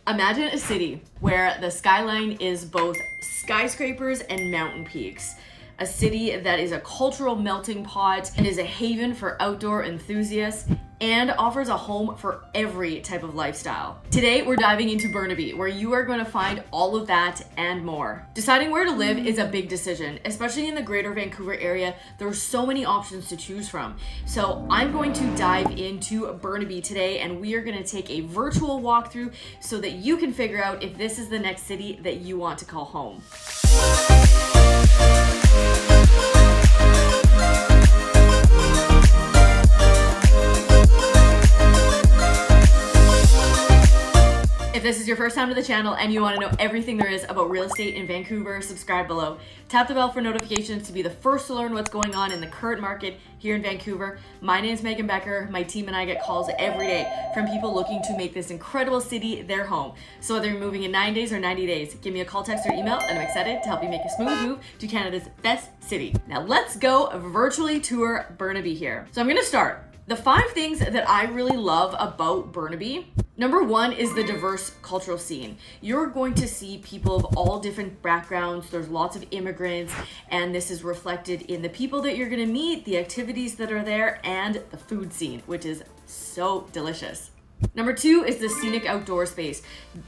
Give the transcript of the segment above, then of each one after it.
Imagine a city where the skyline is both skyscrapers and mountain peaks. A city that is a cultural melting pot and is a haven for outdoor enthusiasts and offers a home for every type of lifestyle. Today, we're diving into Burnaby, where you are going to find all of that and more. Deciding where to live is a big decision, especially in the greater Vancouver area. There are so many options to choose from. So I'm going to dive into Burnaby today, and we are going to take a virtual walkthrough so that you can figure out if this is the next city that you want to call home. If this is your first time to the channel and you want to know everything there is about real estate in Vancouver, subscribe below. Tap the bell for notifications to be the first to learn what's going on in the current market here in Vancouver. My name is Megan Becker. My team and I get calls every day from people looking to make this incredible city their home. So whether you're moving in 9 days or 90 days, give me a call, text, or email, and I'm excited to help you make a smooth move to Canada's best city. Now let's go virtually tour Burnaby here. So I'm going to start. The 5 things that I really love about Burnaby. Number 1 is the diverse cultural scene. You're going to see people of all different backgrounds. There's lots of immigrants, and this is reflected in the people that you're going to meet, the activities that are there, and the food scene, which is so delicious. Number 2 is the scenic outdoor space.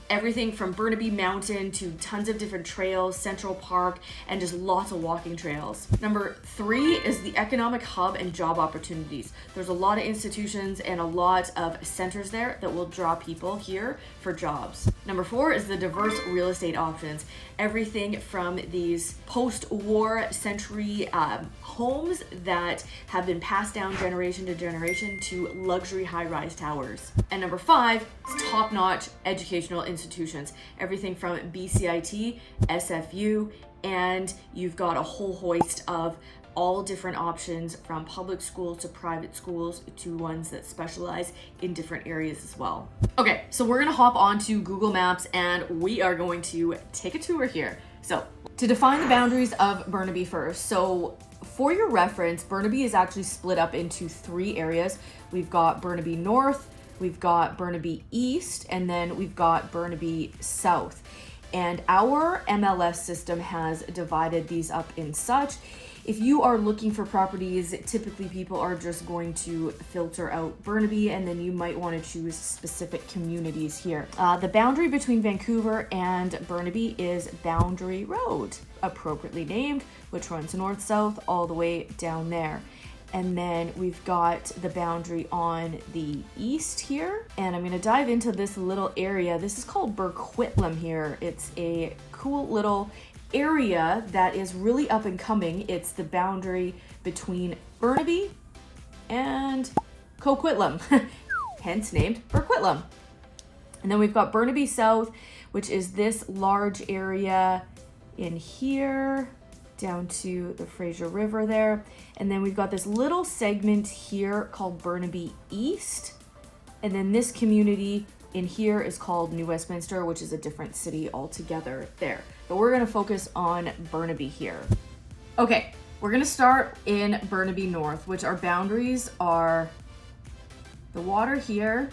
Everything from Burnaby Mountain to tons of different trails, Central Park, and just lots of walking trails. Number 3 is the economic hub and job opportunities. There's a lot of institutions and a lot of centers there that will draw people here for jobs. Number 4 is the diverse real estate options. Everything from these post-war century homes that have been passed down generation to generation to luxury high-rise towers. And number 5 is top-notch educational institutions. Everything from BCIT, SFU, and you've got a whole hoist of all different options from public schools to private schools to ones that specialize in different areas as well. Okay, so we're gonna hop onto Google Maps and we are going to take a tour here. So to define the boundaries of Burnaby first, so for your reference, Burnaby is actually split up into 3 areas. We've got Burnaby North, we've got Burnaby East, and then we've got Burnaby South. And our MLS system has divided these up in such. If you are looking for properties, typically people are just going to filter out Burnaby, and then you might want to choose specific communities here. The boundary between Vancouver and Burnaby is Boundary Road, appropriately named, which runs north-south all the way down there. And then we've got the boundary on the east here. And I'm going to dive into this little area. This is called Burquitlam here. It's a cool little area that is really up and coming. It's the boundary between Burnaby and Coquitlam, hence named Burquitlam. And then we've got Burnaby South, which is this large area in here down to the Fraser River there. And then we've got this little segment here called Burnaby East. And then this community in here is called New Westminster, which is a different city altogether there. But we're gonna focus on Burnaby here. Okay, we're gonna start in Burnaby North, which our boundaries are the water here.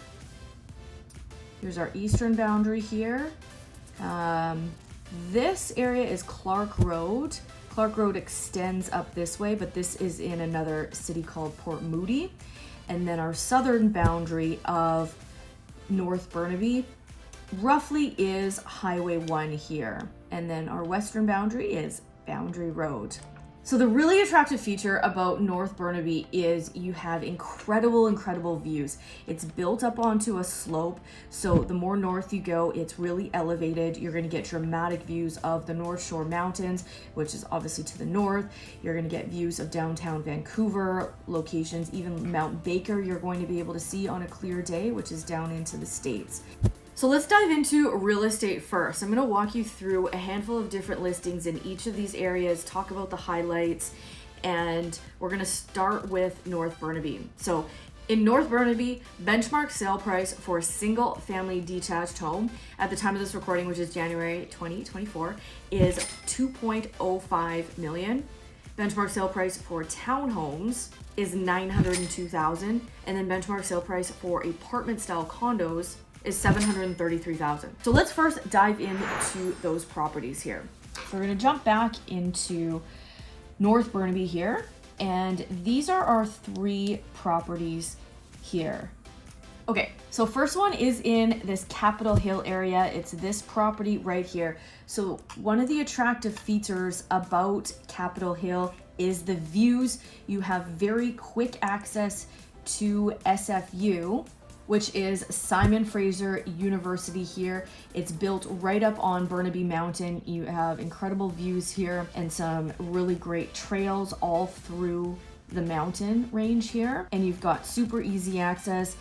Here's our eastern boundary here. This area is Clark Road. Clark Road extends up this way, but this is in another city called Port Moody. And then our southern boundary of North Burnaby roughly is Highway 1 here. And then our western boundary is Boundary Road. So the really attractive feature about North Burnaby is you have incredible views. It's built up onto a slope, so the more north you go, it's really elevated. You're going to get dramatic views of the North Shore Mountains, which is obviously to the north. You're going to get views of downtown Vancouver, locations, even Mount Baker you're going to be able to see on a clear day, which is down into the States. So let's dive into real estate first. I'm going to walk you through a handful of different listings in each of these areas, talk about the highlights, and we're going to start with North Burnaby. So in North Burnaby, benchmark sale price for a single family detached home at the time of this recording, which is January 2024, is $2.05 million. Benchmark sale price for townhomes is $902,000, and then benchmark sale price for apartment style condos is $733,000. So let's first dive into those properties here. So we're gonna jump back into North Burnaby here, and these are our 3 properties here. Okay, so first one is in this Capitol Hill area. It's this property right here. So one of the attractive features about Capitol Hill is the views. You have very quick access to SFU, which is Simon Fraser University here. It's built right up on Burnaby Mountain. You have incredible views here and some really great trails all through the mountain range here. And you've got super easy access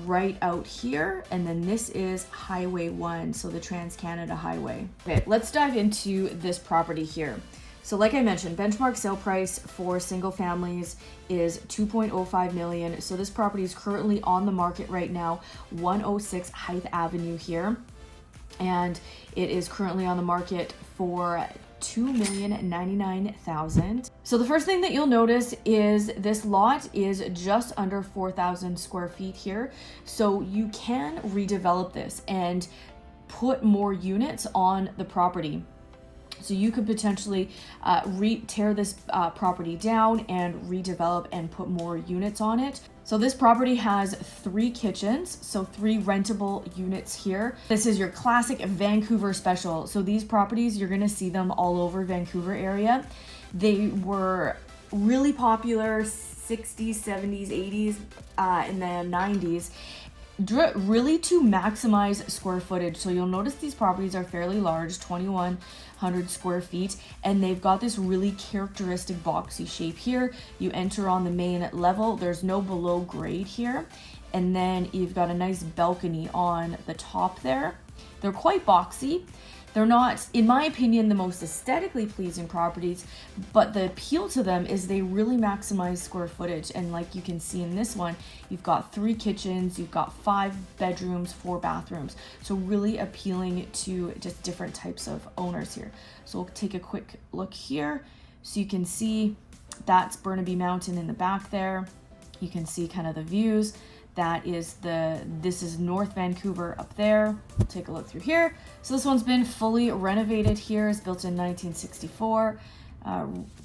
right out here, and then this is Highway 1, so the Trans-Canada Highway. Okay, let's dive into this property here. So like I mentioned, benchmark sale price for single families is $2.05 million. So this property is currently on the market right now, 106 Hythe Avenue here, and it is currently on the market for $2,099,000. So the first thing that you'll notice is this lot is just under 4,000 square feet here. So you can redevelop this and put more units on the property. So you could potentially tear this property down and redevelop and put more units on it. So this property has 3 kitchens, so 3 rentable units here. This is your classic Vancouver special. So these properties, you're gonna see them all over Vancouver area. They were really popular 60s, 70s, 80s, and then 90s. Really to maximize square footage. So you'll notice these properties are fairly large, 2,100 square feet, and they've got this really characteristic boxy shape here. You enter on the main level, there's no below grade here, and then you've got a nice balcony on the top there. They're quite boxy. They're not, in my opinion, the most aesthetically pleasing properties, but the appeal to them is they really maximize square footage. And like you can see in this one, you've got 3 kitchens, you've got 5 bedrooms, 4 bathrooms. So really appealing to just different types of owners here. So we'll take a quick look here. So you can see that's Burnaby Mountain in the back there. You can see kind of the views. This is North Vancouver up there. We'll take a look through here. So this one's been fully renovated here. It's built in 1964.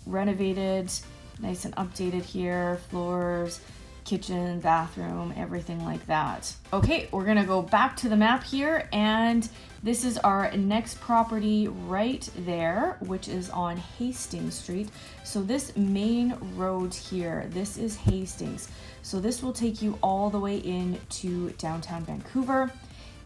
Renovated, nice and updated here. Floors, kitchen, bathroom, everything like that. Okay, we're gonna go back to the map here, and this is our next property right there, which is on Hastings Street. So this main road here, this is Hastings. So this will take you all the way into downtown Vancouver,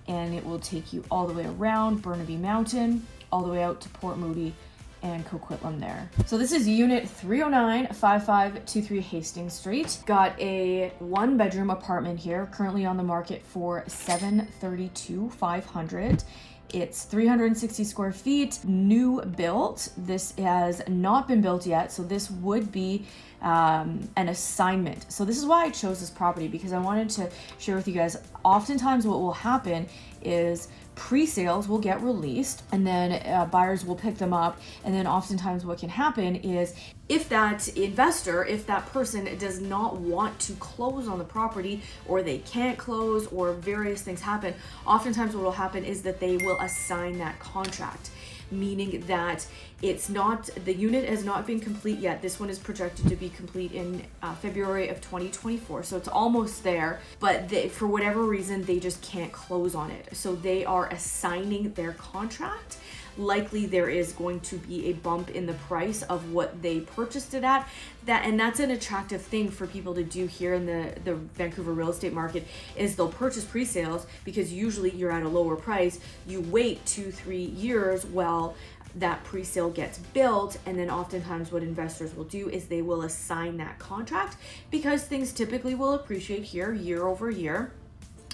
and it will take you all the way around Burnaby Mountain, all the way out to Port Moody and Coquitlam there. So this is unit 309-5523 Hastings Street. Got a 1-bedroom apartment here, currently on the market for $732,500. It's 360 square feet, new built. This has not been built yet, so this would be an assignment. So this is why I chose this property, because I wanted to share with you guys, oftentimes what will happen is pre-sales will get released, and then buyers will pick them up, and then oftentimes what can happen is if that investor, if that person does not want to close on the property, or they can't close, or various things happen, oftentimes what will happen is that they will assign that contract, meaning that it's not, the unit has not been complete yet. This one is projected to be complete in February of 2024, so it's almost there, but for whatever reason they just can't close on it, so they are assigning their contract. Likely there is going to be a bump in the price of what they purchased it at, and that's an attractive thing for people to do here in the Vancouver real estate market, is they'll purchase pre-sales because usually you're at a lower price. You wait 2-3 years while that pre-sale gets built, and then oftentimes what investors will do is they will assign that contract, because things typically will appreciate here year over year,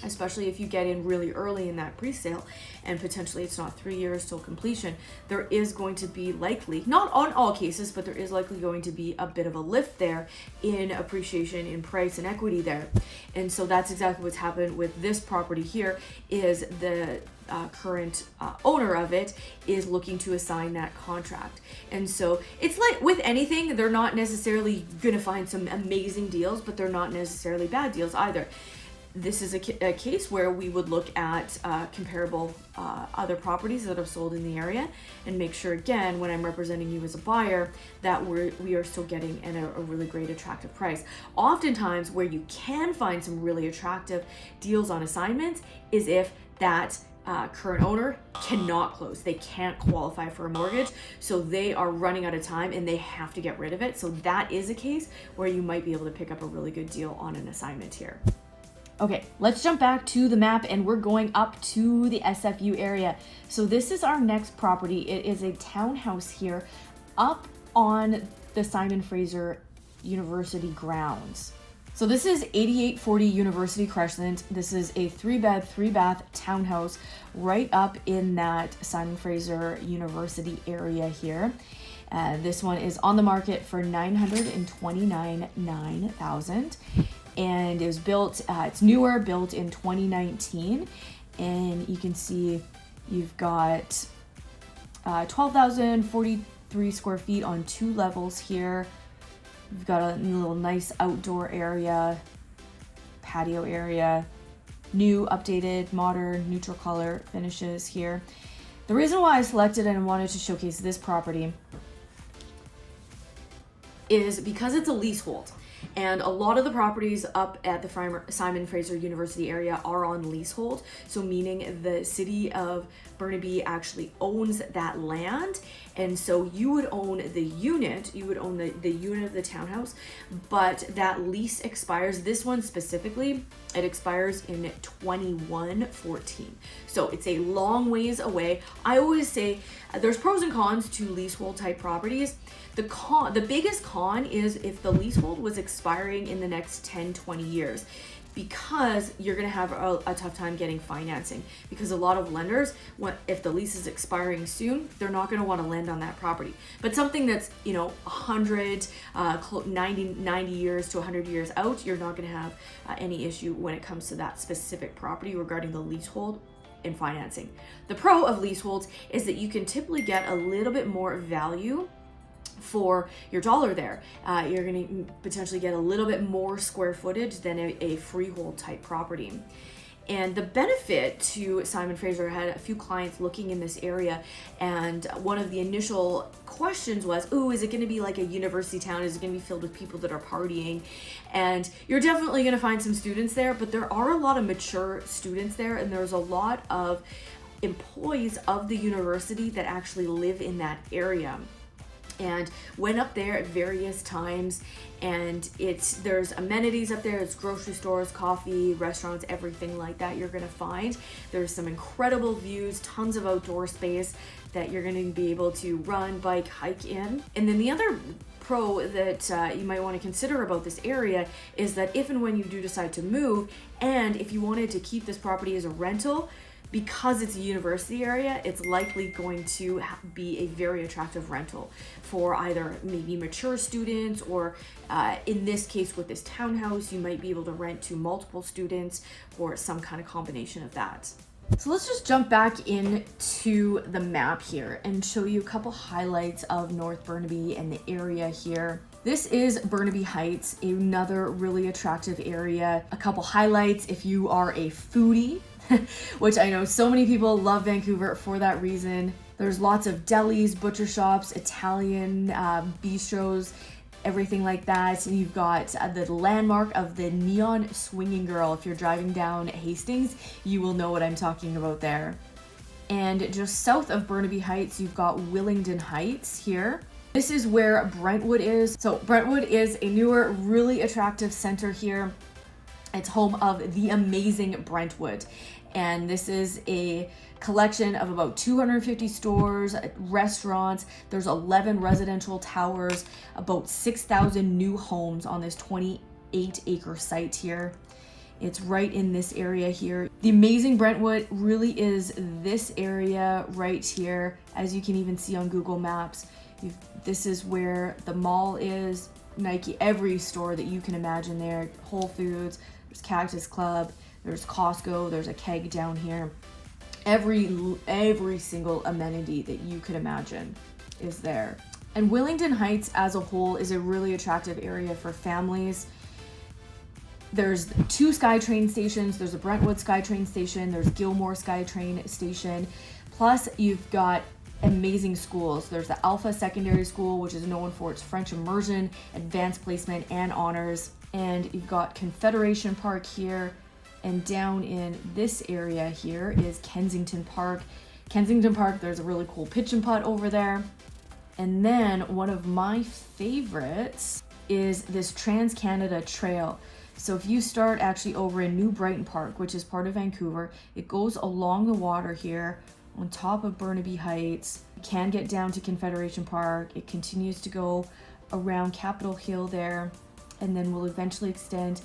especially if you get in really early in that pre-sale, and potentially it's not 3 years till completion. There is going to be likely, not on all cases, but there is likely going to be a bit of a lift there in appreciation in price and equity there. And so that's exactly what's happened with this property here, is the current owner of it is looking to assign that contract. And so it's like with anything, they're not necessarily gonna find some amazing deals, but they're not necessarily bad deals either. this is a case where we would look at comparable other properties that have sold in the area and make sure, again, when I'm representing you as a buyer, that we are still getting at a really great attractive price. Oftentimes where you can find some really attractive deals on assignments is if that current owner cannot close. They can't qualify for a mortgage, so they are running out of time and they have to get rid of it. So that is a case where you might be able to pick up a really good deal on an assignment here. Okay, let's jump back to the map and we're going up to the SFU area. So this is our next property. It is a townhouse here up on the Simon Fraser University grounds. So this is 8840 University Crescent. This is a 3-bed, 3-bath townhouse right up in that Simon Fraser University area here. This one is on the market for $929,000. And it was built, it's newer, built in 2019. And you can see you've got 12,043 square feet on 2 levels here. You've got a little nice outdoor area, patio area, new, updated, modern, neutral color finishes here. The reason why I selected and wanted to showcase this property is because it's a leasehold. And a lot of the properties up at the Simon Fraser University area are on leasehold. So meaning the city of Burnaby actually owns that land. And so you would own the unit, you would own the unit of the townhouse, but that lease expires, this one specifically, it expires in 2114. So it's a long ways away. I always say there's pros and cons to leasehold type properties. The biggest con is if the leasehold was expiring in the next 10-20 years, because you're going to have a tough time getting financing, because a lot of lenders, if the lease is expiring soon, they're not going to want to lend on that property. But something that's 100 90 years to 100 years out, you're not going to have any issue when it comes to that specific property regarding the leasehold and financing. The pro of leaseholds is that you can typically get a little bit more value for your dollar there. You're going to potentially get a little bit more square footage than a freehold type property. And the benefit to Simon Fraser, had a few clients looking in this area, and one of the initial questions was, oh, is it going to be like a university town? Is it going to be filled with people that are partying? And you're definitely going to find some students there, but there are a lot of mature students there, and there's a lot of employees of the university that actually live in that area. And went up there at various times, and there's amenities up there. It's grocery stores, coffee, restaurants, everything like that you're gonna find. There's some incredible views, tons of outdoor space that you're gonna be able to run, bike, hike in. And then the other pro that you might want to consider about this area is that if and when you do decide to move, and if you wanted to keep this property as a rental, because it's a university area, it's likely going to be a very attractive rental for either maybe mature students, or in this case with this townhouse, you might be able to rent to multiple students or some kind of combination of that. So let's just jump back into the map here and show you a couple highlights of North Burnaby and the area here. This is Burnaby Heights, another really attractive area. A couple highlights if you are a foodie, which I know so many people love Vancouver for that reason. There's lots of delis, butcher shops, Italian bistros, everything like that. And you've got the landmark of the Neon Swinging Girl. If you're driving down Hastings, you will know what I'm talking about there. And just south of Burnaby Heights, you've got Willingdon Heights here. This is where Brentwood is. So Brentwood is a newer, really attractive center here. It's home of the amazing Brentwood. And this is a collection of about 250 stores, restaurants. There's 11 residential towers, about 6,000 new homes on this 28-acre site here. It's right in this area here. The amazing Brentwood really is this area right here. As you can even see on Google Maps, this is where the mall is, Nike, every store that you can imagine there, Whole Foods, there's Cactus Club, there's Costco, there's a Keg down here. Every single amenity that you could imagine is there. And Willingdon Heights as a whole is a really attractive area for families. There's 2 SkyTrain stations. There's a Brentwood SkyTrain station. There's Gilmore SkyTrain station. Plus, you've got amazing schools. There's the Alpha Secondary School, which is known for its French immersion, advanced placement, and honors. And you've got Confederation Park here. And down in this area here is Kensington Park. Kensington Park, there's a really cool pitch and putt over there. And then one of my favorites is this Trans-Canada Trail. So if you start actually over in New Brighton Park, which is part of Vancouver, it goes along the water here on top of Burnaby Heights. You can get down to Confederation Park. It continues to go around Capitol Hill there, and then will eventually extend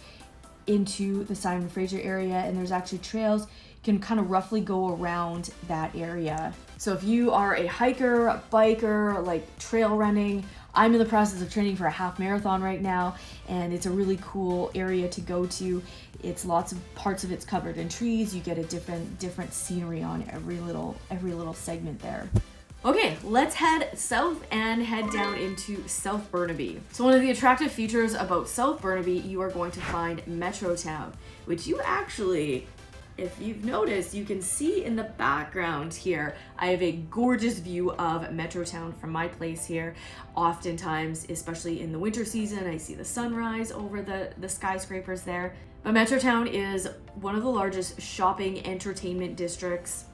into the Simon Fraser area. And there's actually trails you can kind of roughly go around that area. So if you are a hiker, a biker, like trail running, I'm in the process of training for a half marathon right now, and it's a really cool area to go to. It's lots of parts of it's covered in trees. You get a different scenery on every little segment there. Okay, let's head south and head down into South Burnaby. So one of the attractive features about South Burnaby, you are going to find Metrotown, which you actually, if you've noticed, you can see in the background here. I have a gorgeous view of Metrotown from my place here. Oftentimes, especially in the winter season, I see the sunrise over the skyscrapers there. But Metrotown is one of the largest shopping entertainment districts.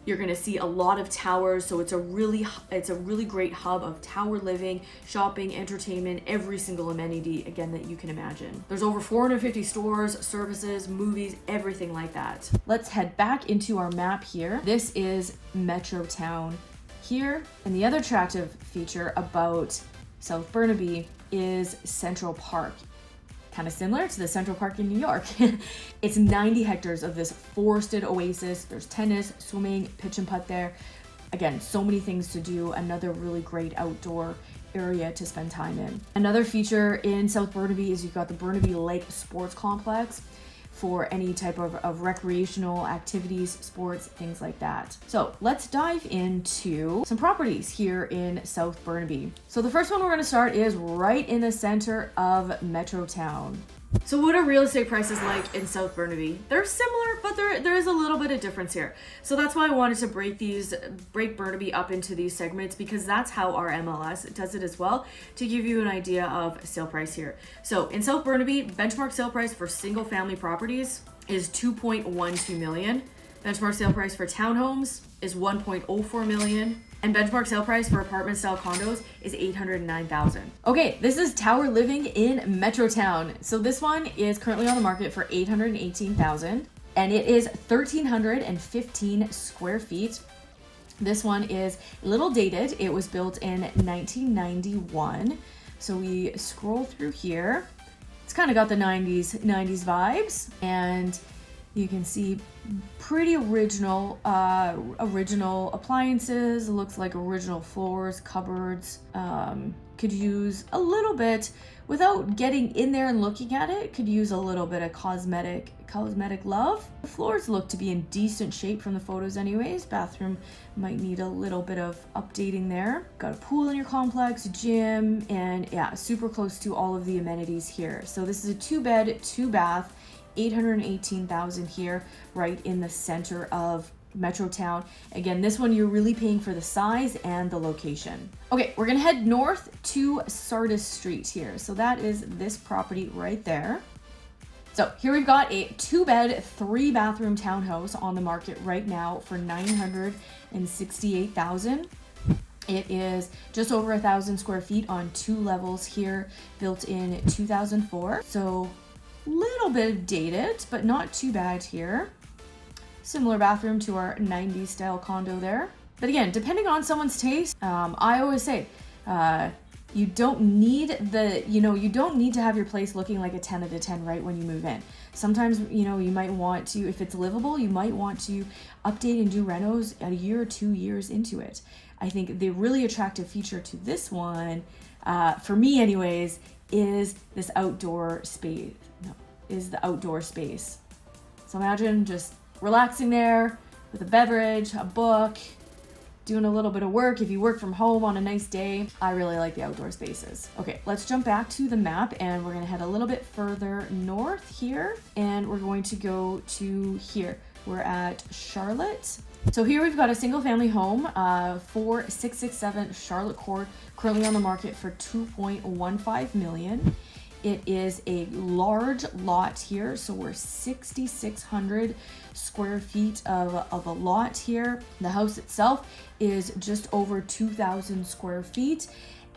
You're going to see a lot of towers, so it's a really great hub of tower living, shopping, entertainment, every single amenity again that you can imagine. There's over 450 stores, services, movies, everything like that. Let's head back into our map here. This is Metrotown here, and the other attractive feature about South Burnaby is Central Park. Kind of similar to the Central Park in New York. It's 90 hectares of this forested oasis. There's tennis, swimming, pitch and putt there. Again, so many things to do. Another really great outdoor area to spend time in. Another feature in South Burnaby is you've got the Burnaby Lake Sports Complex for any type of recreational activities, sports, things like that. So let's dive into some properties here in South Burnaby. So the first one we're going to start is right in the center of Metrotown. So what are real estate prices like in South Burnaby? They're similar, but there is a little bit of difference here. So that's why I wanted to break Burnaby up into these segments, because that's how our MLS does it as well, to give you an idea of sale price here. So in South Burnaby, benchmark sale price for single family properties is 2.12 million. Benchmark sale price for townhomes is 1.04 million. And benchmark sale price for apartment style condos is $809,000. Okay, this is tower living in Metrotown. So this one is currently on the market for $818,000, and it is 1,315 square feet. This one is a little dated. It was built in 1991. So we scroll through here. It's kind of got the 90s vibes, and you can see pretty original appliances. It looks like original floors, cupboards. Could use a little bit, without getting in there and looking at it, could use a little bit of cosmetic love. The floors look to be in decent shape from the photos anyways. Bathroom might need a little bit of updating there. Got a pool in your complex, gym, and yeah, super close to all of the amenities here. So this is a 2-bed, 2-bath, $818,000 here, right in the center of Metrotown. Again, this one you're really paying for the size and the location. Okay, we're gonna head north to Sardis Street here. So that is this property right there. So here we've got a 2-bed, 3-bathroom townhouse on the market right now for $968,000. It is just over 1,000 square feet on 2 levels here, built in 2004. So little bit dated, but not too bad here. Similar bathroom to our 90s style condo there. But again, depending on someone's taste, I always say, you don't need to have your place looking like a 10 out of 10 right when you move in. Sometimes, you might want to, if it's livable, you might want to update and do renos a year or 2 years into it. I think the really attractive feature to this one, for me anyways, is this outdoor space. The outdoor space. So imagine just relaxing there with a beverage, a book, doing a little bit of work, if you work from home on a nice day, I really like the outdoor spaces. Okay, let's jump back to the map and we're gonna head a little bit further north here, and we're going to go to here. We're at Charlotte. So here we've got a single family home, 4667 Charlotte Court, currently on the market for $2.15 million. It is a large lot here, so we're 6,600 square feet of a lot here. The house itself is just over 2,000 square feet.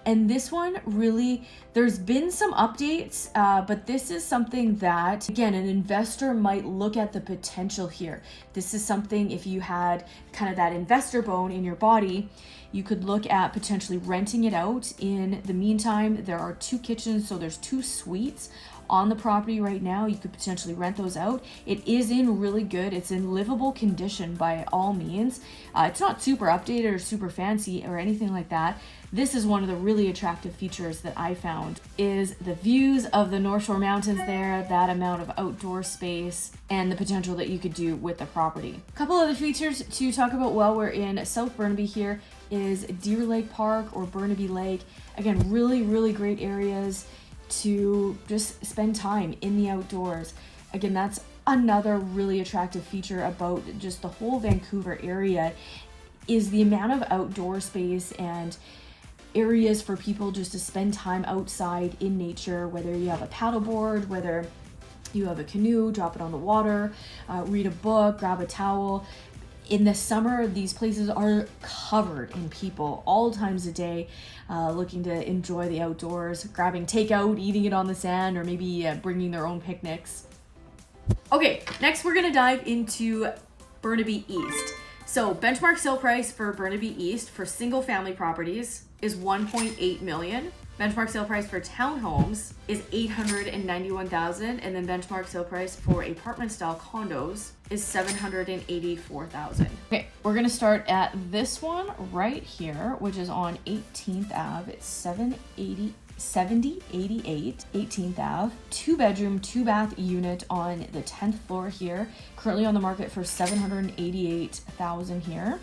And this one really, there's been some updates, but this is something that, again, an investor might look at the potential here. This is something, if you had kind of that investor bone in your body, you could look at potentially renting it out. In the meantime, there are 2 kitchens, so there's 2 suites on the property right now. You could potentially rent those out. It is in really good, it's in livable condition by all means. It's not super updated or super fancy or anything like that. This is one of the really attractive features that I found, is the views of the North Shore Mountains there, that amount of outdoor space, and the potential that you could do with the property. A couple other features to talk about while we're in South Burnaby here is Deer Lake Park or Burnaby Lake. Again, really, really great areas to just spend time in the outdoors. Again, that's another really attractive feature about just the whole Vancouver area, is the amount of outdoor space and areas for people just to spend time outside in nature, whether you have a paddleboard, whether you have a canoe, drop it on the water, read a book, grab a towel. In the summer, these places are covered in people all times of day, looking to enjoy the outdoors, grabbing takeout, eating it on the sand, or maybe bringing their own picnics. Okay, next we're gonna dive into Burnaby East. So benchmark sale price for Burnaby East for single family properties is $1.8 million. Benchmark sale price for townhomes is $891,000, and then benchmark sale price for apartment style condos is $784,000. Okay, we're gonna start at this one right here, which is on 18th Ave. It's 7088 18th Ave. 2-bedroom, 2-bath unit on the 10th floor here. Currently on the market for $788,000 here.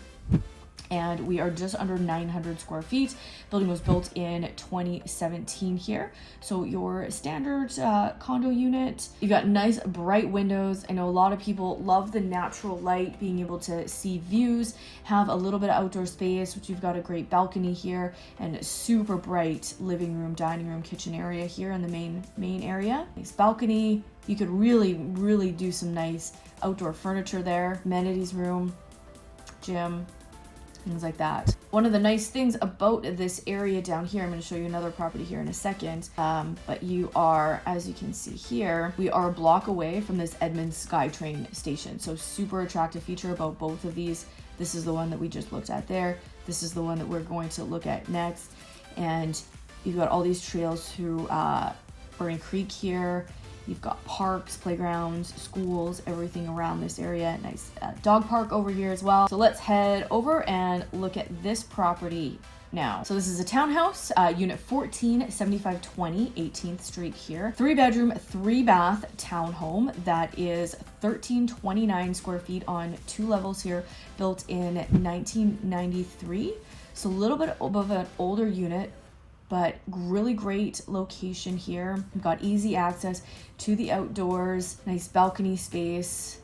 And we are just under 900 square feet. Building was built in 2017 here. So your standard condo unit, you've got nice bright windows. I know a lot of people love the natural light, being able to see views, have a little bit of outdoor space, which you've got a great balcony here and a super bright living room, dining room, kitchen area here in the main area. Nice balcony. You could really do some nice outdoor furniture there. Amenities room, gym, things like that. One of the nice things about this area down here, I'm going to show you another property here in a second, but you are, as you can see here, we are a block away from this Edmonds SkyTrain station. So super attractive feature about both of these. This is the one that we just looked at there. This is the one that we're going to look at next. And you've got all these trails through Burning Creek here. You've got parks, playgrounds, schools, everything around this area. Nice dog park over here as well. So let's head over and look at this property now. So this is a townhouse, unit 147520 18th Street here. 3-bedroom, 3-bath townhome that is 1329 square feet on 2 levels here, built in 1993. So a little bit of an older unit, but really great location here. We've got easy access to the outdoors, nice balcony space.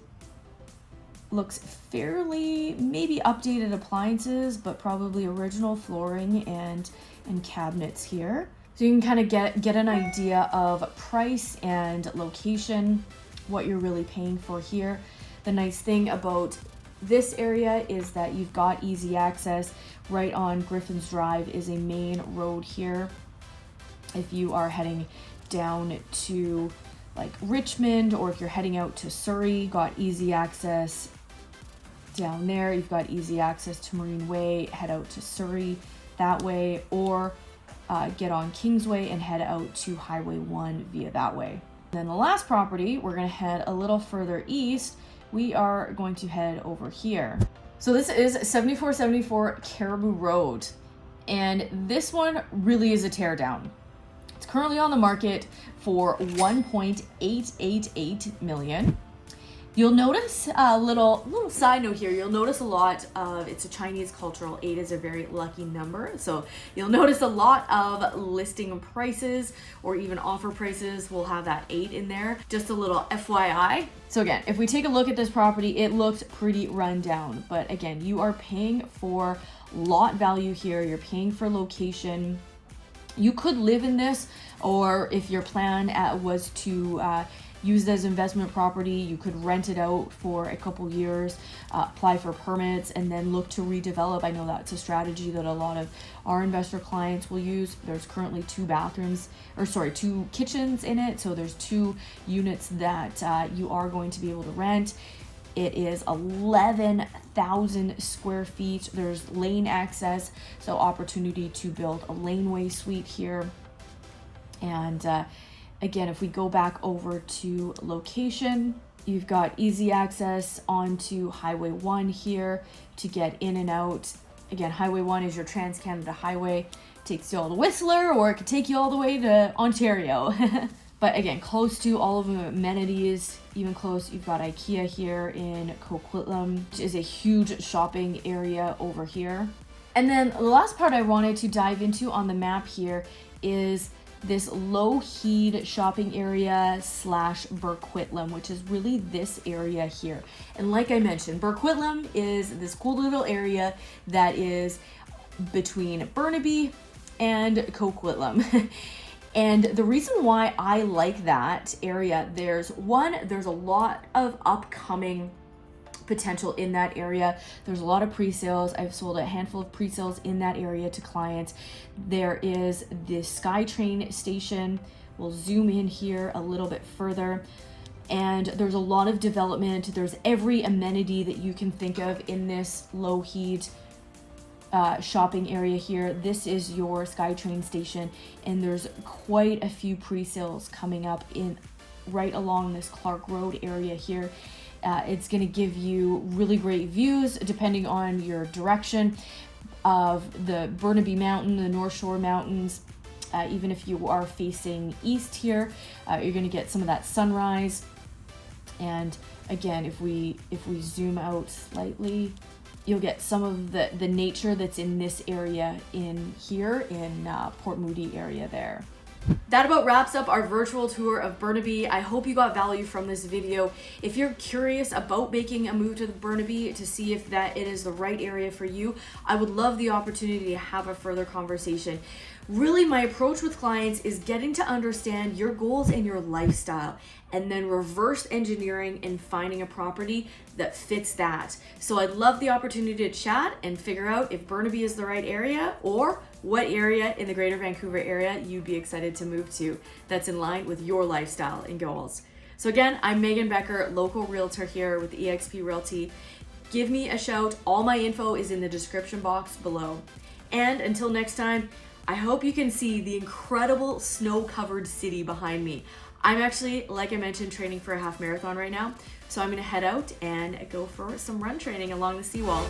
Looks fairly, maybe updated appliances, but probably original flooring and cabinets here. So you can kind of get an idea of price and location, what you're really paying for here. The nice thing about this area is that you've got easy access. Right on Griffin's Drive is a main road here. If you are heading down to like Richmond, or if you're heading out to Surrey, got easy access down there. You've got easy access to Marine Way, head out to Surrey that way, or get on Kingsway and head out to Highway 1 via that way. And then the last property, we're gonna head a little further east. We are going to head over here. So this is 7474 Caribou Road, and this one really is a teardown. It's currently on the market for $1.888 million. You'll notice a little side note here. You'll notice a lot of, it's a Chinese cultural 8 is a very lucky number. So you'll notice a lot of listing prices or even offer prices will have that 8 in there. Just a little FYI. So again, if we take a look at this property, it looked pretty run down. But again, you are paying for lot value here. You're paying for location. You could live in this, or if your plan was to use it as investment property, you could rent it out for a couple years, apply for permits, and then look to redevelop. I know that's a strategy that a lot of our investor clients will use. There's currently 2 kitchens in it, so there's 2 units that you are going to be able to rent. It is 11,000 square feet. There's lane access, so opportunity to build a laneway suite here. And again, if we go back over to location, you've got easy access onto Highway 1 here to get in and out. Again, Highway 1 is your Trans-Canada Highway. Takes you all to Whistler, or it could take you all the way to Ontario. But again, close to all of the amenities, even close, you've got IKEA here in Coquitlam, which is a huge shopping area over here. And then the last part I wanted to dive into on the map here is this Lougheed shopping area / Burquitlam, which is really this area here. And like I mentioned, Burquitlam is this cool little area that is between Burnaby and Coquitlam. And the reason why I like that area, there's a lot of upcoming potential in that area. There's a lot of pre-sales. I've sold a handful of pre-sales in that area to clients. There is the SkyTrain station. We'll zoom in here a little bit further. And there's a lot of development. There's every amenity that you can think of in this Lougheed shopping area here. This is your SkyTrain station, and there's quite a few pre-sales coming up in right along this Clark Road area here. It's going to give you really great views depending on your direction of the Burnaby Mountain, the North Shore Mountains. Even if you are facing east here, you're going to get some of that sunrise. And again, if we zoom out slightly, you'll get some of the nature that's in this area in here in Port Moody area there. That about wraps up our virtual tour of Burnaby. I hope you got value from this video. If you're curious about making a move to the Burnaby to see if it is the right area for you, I would love the opportunity to have a further conversation. Really, my approach with clients is getting to understand your goals and your lifestyle, and then reverse engineering and finding a property that fits that. So I'd love the opportunity to chat and figure out if Burnaby is the right area, or what area in the greater Vancouver area you'd be excited to move to that's in line with your lifestyle and goals. So again, I'm Megan Becker, local realtor here with eXp Realty. Give me a shout. All my info is in the description box below. And until next time, I hope you can see the incredible snow-covered city behind me. I'm actually, like I mentioned, training for a half marathon right now. So I'm gonna head out and go for some run training along the seawall.